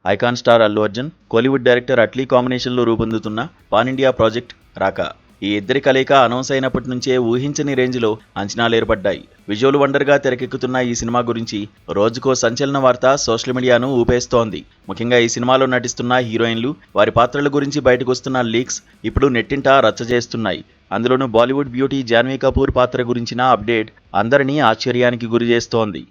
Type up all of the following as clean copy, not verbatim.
Icon star Allu Arjun, Kollywood director Atlee కాంబినేషన్లో రూపొందుతున్న pan India project రాకా. ఈ ఇద్దరి కలయిక అనౌన్స్ అయినప్పటి నుంచే ఊహించని రేంజ్లో అంచనాలు ఏర్పడ్డాయి. విజువల్ వండర్గా తెరకెక్కుతున్న ఈ సినిమా గురించి రోజుకో సంచలన వార్త సోషల్ మీడియాను ఊపేస్తోంది. ముఖ్యంగా ఈ సినిమాలో నటిస్తున్న హీరోయిన్లు, వారి పాత్రల గురించి బయటకొస్తున్న లీక్స్ ఇప్పుడు నెట్టింట రచ్చ చేస్తున్నాయి. అందులోనూ బాలీవుడ్ బ్యూటీ జాన్వీ కపూర్ పాత్ర గురించిన అప్డేట్ అందరినీ ఆశ్చర్యానికి గురిచేస్తోంది.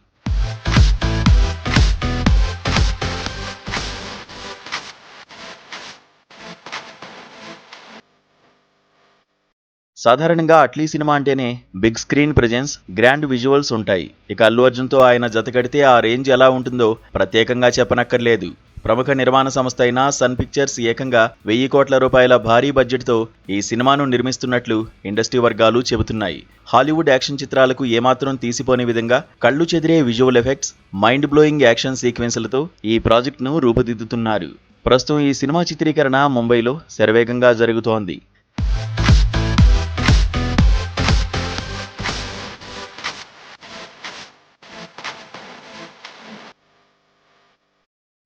సాధారణంగా అట్లీ సినిమా అంటేనే big screen presence, grand visuals ఉంటాయి. ఇక అల్లు అర్జున్తో ఆయన జతకడితే ఆ రేంజ్ ఎలా ఉంటుందో ప్రత్యేకంగా చెప్పనక్కర్లేదు. ప్రముఖ నిర్మాణ సంస్థ అయిన సన్ పిక్చర్స్ ఏకంగా 1000 కోట్ల రూపాయల భారీ బడ్జెట్తో ఈ సినిమాను నిర్మిస్తున్నట్లు ఇండస్ట్రీ వర్గాలు చెబుతున్నాయి. హాలీవుడ్ యాక్షన్ చిత్రాలకు ఏమాత్రం తీసిపోని విధంగా కళ్ళు చెదిరే visual effects, mind blowing action సీక్వెన్స్లతో ఈ ప్రాజెక్ట్ను రూపుదిద్దుతున్నారు. ప్రస్తుతం ఈ సినిమా చిత్రీకరణ ముంబైలో శరవేగంగా జరుగుతోంది.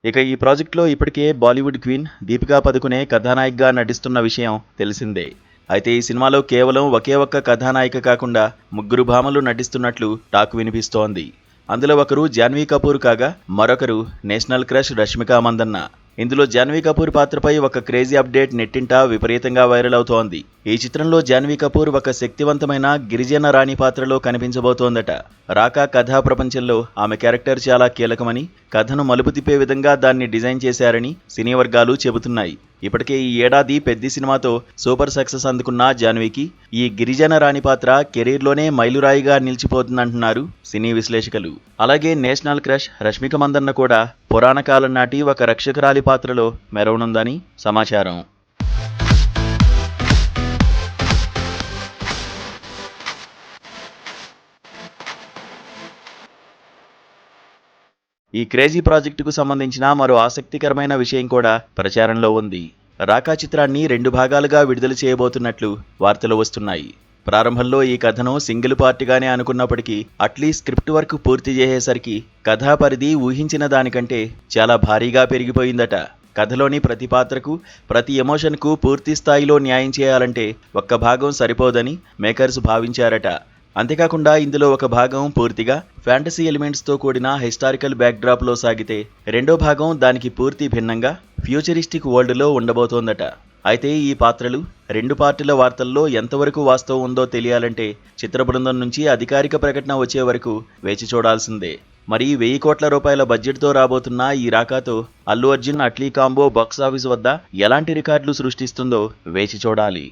ఇక ఈ ప్రాజెక్టులో ఇప్పటికే బాలీవుడ్ క్వీన్ దీపికా పదుకునే కథానాయికగా నటిస్తున్న విషయం తెలిసిందే. అయితే ఈ సినిమాలో కేవలం ఒకే ఒక్క కథానాయిక కాకుండా 3 భామలు నటిస్తున్నట్లు టాక్ వినిపిస్తోంది. అందులో ఒకరు జాన్వీ కపూర్ కాగా మరొకరు నేషనల్ క్రష్ రష్మిక మందన్న. ఇందులో జాన్వీ కపూర్ పాత్రపై ఒక క్రేజీ అప్డేట్ నెట్టింట విపరీతంగా వైరల్ అవుతోంది. ఈ చిత్రంలో జాన్వీ కపూర్ ఒక శక్తివంతమైన గిరిజన రాణి పాత్రలో కనిపించబోతోందట. రాకా కథా ప్రపంచంలో ఆమె క్యారెక్టర్ చాలా కీలకమని, కథను మలుపు తిప్పే విధంగా దాన్ని డిజైన్ చేశారని సినీ వర్గాలు చెబుతున్నాయి. ఇప్పటికే ఈ ఏడాది పెద్ద సినిమాతో సూపర్ సక్సెస్ అందుకున్న జాన్వీకి ఈ గిరిజన రాణి పాత్ర కెరీర్లోనే మైలురాయిగా నిలిచిపోతుందంటున్నారు సినీ విశ్లేషకులు. అలాగే నేషనల్ క్రష్ రష్మిక మందన్న కూడా పురాణ కాలం నాటి ఒక రక్షకురాలి పాత్రలో మెరవనుందని సమాచారం. ఈ క్రేజీ ప్రాజెక్టుకు సంబంధించిన మరో ఆసక్తికరమైన విషయం కూడా ప్రచారంలో ఉంది. రాకా చిత్రాన్ని 2 భాగాలుగా విడుదల చేయబోతున్నట్లు వార్తలు వస్తున్నాయి. ప్రారంభంలో ఈ కథను సింగిల్ పార్ట్గానే అనుకున్నప్పటికీ అట్లీ స్క్రిప్ట్ వర్క్ పూర్తి చేసేసరికి కథా పరిధి ఊహించిన దానికంటే చాలా భారీగా పెరిగిపోయిందట. కథలోని ప్రతి పాత్రకు, ప్రతి ఎమోషన్కు పూర్తి స్థాయిలో న్యాయం చేయాలంటే ఒక్క భాగం సరిపోదని మేకర్స్ భావించారట. అంతేకాకుండా ఇందులో ఒక భాగం పూర్తిగా ఫ్యాంటసీ ఎలిమెంట్స్తో కూడిన హిస్టారికల్ బ్యాక్డ్రాప్లో సాగితే, రెండో భాగం దానికి పూర్తి భిన్నంగా ఫ్యూచరిస్టిక్ వరల్డ్లో ఉండబోతోందట. అయితే ఈ పాత్రలు 2 పార్టీల వార్తల్లో ఎంతవరకు వాస్తవం ఉందో తెలియాలంటే చిత్ర బృందం నుంచి అధికారిక ప్రకటన వచ్చే వరకు వేచి చూడాల్సిందే. మరి 1000 కోట్ల రూపాయల బడ్జెట్తో రాబోతున్న ఈ రాకాతో అల్లు అర్జున్ అట్లీ కాంబో బాక్సాఫీస్ వద్ద ఎలాంటి రికార్డులు సృష్టిస్తుందో వేచి చూడాలి.